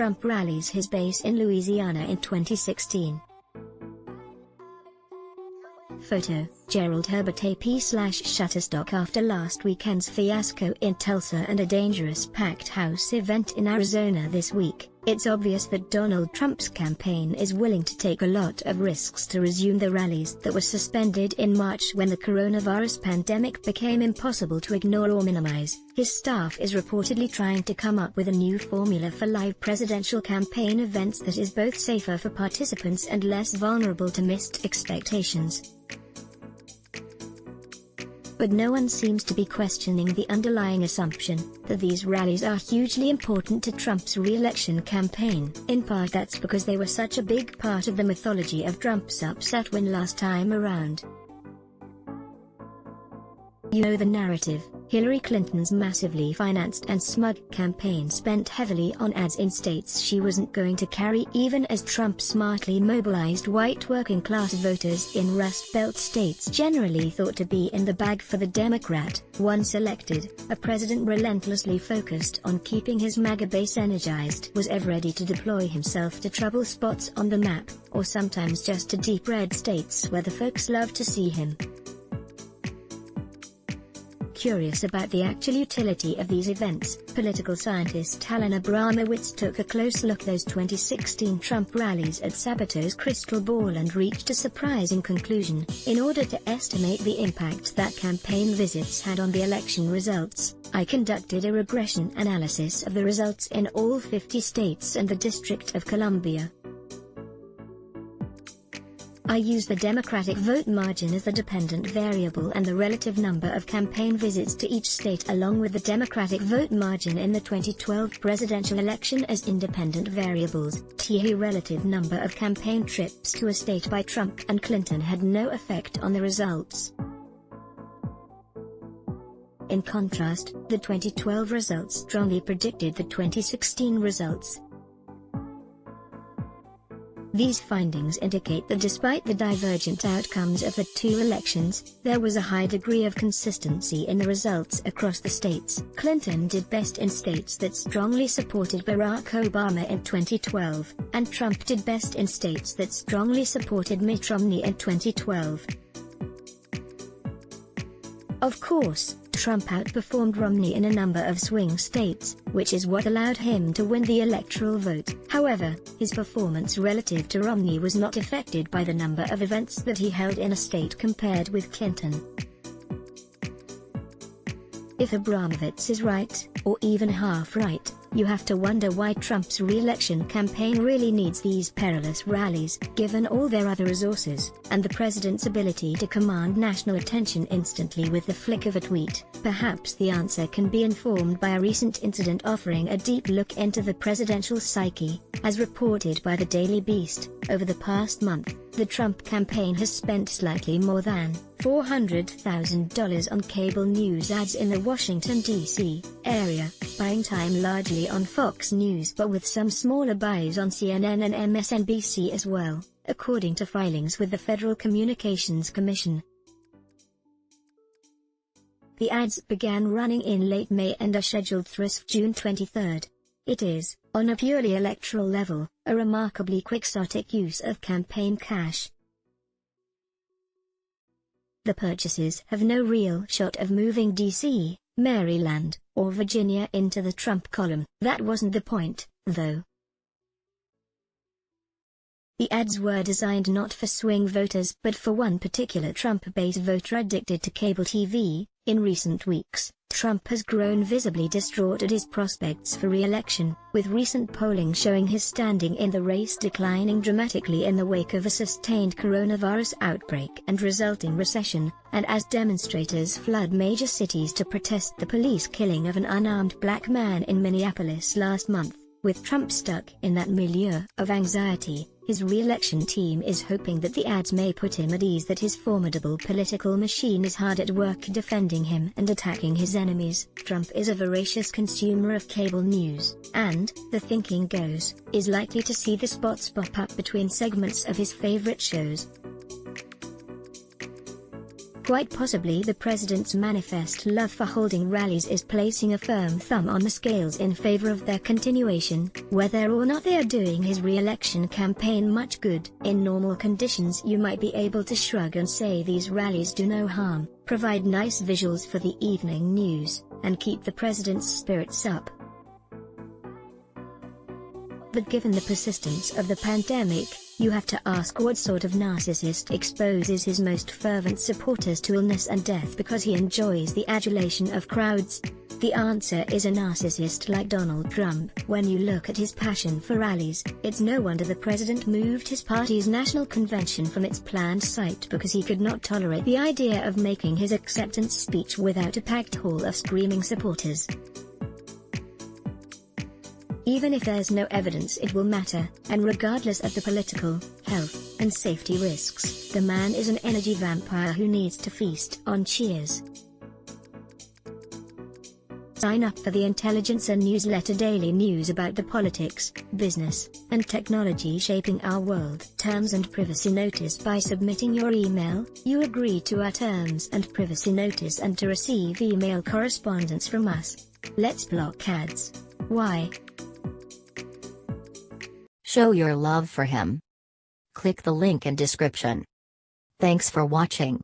Trump rallies his base in Louisiana in 2016. Photo: Gerald Herbert AP/Shutterstock. After last weekend's fiasco in Tulsa and a dangerous packed house event in Arizona this week, it's obvious that Donald Trump's campaign is willing to take a lot of risks to resume the rallies that were suspended in March when the coronavirus pandemic became impossible to ignore or minimize. His staff is reportedly trying to come up with a new formula for live presidential campaign events that is both safer for participants and less vulnerable to missed expectations. But no one seems to be questioning the underlying assumption that these rallies are hugely important to Trump's re-election campaign. In part that's because they were such a big part of the mythology of Trump's upset win last time around. You know the narrative. Hillary Clinton's massively financed and smug campaign spent heavily on ads in states she wasn't going to carry, even as Trump smartly mobilized white working-class voters in Rust Belt states generally thought to be in the bag for the Democrat. Once elected, a president relentlessly focused on keeping his MAGA base energized was ever ready to deploy himself to trouble spots on the map, or sometimes just to deep red states where the folks love to see him. Curious about the actual utility of these events, political scientist Alan Abramowitz took a close look at those 2016 Trump rallies at Sabato's crystal ball and reached a surprising conclusion. In order to estimate the impact that campaign visits had on the election results, I conducted a regression analysis of the results in all 50 states and the District of Columbia. I used the Democratic vote margin as the dependent variable and the relative number of campaign visits to each state along with the Democratic vote margin in the 2012 presidential election as independent variables. The relative number of campaign trips to a state by Trump and Clinton had no effect on the results. In contrast, the 2012 results strongly predicted the 2016 results. These findings indicate that despite the divergent outcomes of the two elections, there was a high degree of consistency in the results across the states. Clinton did best in states that strongly supported Barack Obama in 2012, and Trump did best in states that strongly supported Mitt Romney in 2012. Of course, Trump outperformed Romney in a number of swing states, which is what allowed him to win the electoral vote. However, his performance relative to Romney was not affected by the number of events that he held in a state compared with Clinton. If Abramowitz is right, or even half right, you have to wonder why Trump's re-election campaign really needs these perilous rallies, given all their other resources, and the president's ability to command national attention instantly with the flick of a tweet. Perhaps the answer can be informed by a recent incident offering a deep look into the presidential psyche. As reported by the Daily Beast, over the past month, the Trump campaign has spent slightly more than $400,000 on cable news ads in the Washington, D.C. area, buying time largely on Fox News but with some smaller buys on CNN and MSNBC as well, according to filings with the Federal Communications Commission. The ads began running in late May and are scheduled through June 23. It is, on a purely electoral level, a remarkably quixotic use of campaign cash. The purchases have no real shot of moving D.C., Maryland, or Virginia into the Trump column. That wasn't the point, though. The ads were designed not for swing voters but for one particular Trump-based voter addicted to cable TV. In recent weeks, Trump has grown visibly distraught at his prospects for re-election, with recent polling showing his standing in the race declining dramatically in the wake of a sustained coronavirus outbreak and resulting recession, and as demonstrators flood major cities to protest the police killing of an unarmed black man in Minneapolis last month. With Trump stuck in that milieu of anxiety, his re-election team is hoping that the ads may put him at ease that his formidable political machine is hard at work defending him and attacking his enemies. Trump is a voracious consumer of cable news, and, the thinking goes, is likely to see the spots pop up between segments of his favorite shows. Quite possibly the president's manifest love for holding rallies is placing a firm thumb on the scales in favor of their continuation, whether or not they are doing his re-election campaign much good. In normal conditions you might be able to shrug and say these rallies do no harm, provide nice visuals for the evening news, and keep the president's spirits up. But given the persistence of the pandemic, you have to ask what sort of narcissist exposes his most fervent supporters to illness and death because he enjoys the adulation of crowds? The answer is a narcissist like Donald Trump. When you look at his passion for rallies, it's no wonder the president moved his party's national convention from its planned site because he could not tolerate the idea of making his acceptance speech without a packed hall of screaming supporters. Even if there's no evidence it will matter, and regardless of the political, health, and safety risks, the man is an energy vampire who needs to feast on cheers. Sign up for the Intelligencer newsletter, daily news about the politics, business, and technology shaping our world. Terms and privacy notice. By submitting your email, you agree to our terms and privacy notice and to receive email correspondence from us. Let's block ads. Why? Show your love for him. Click the link in description. Thanks for watching.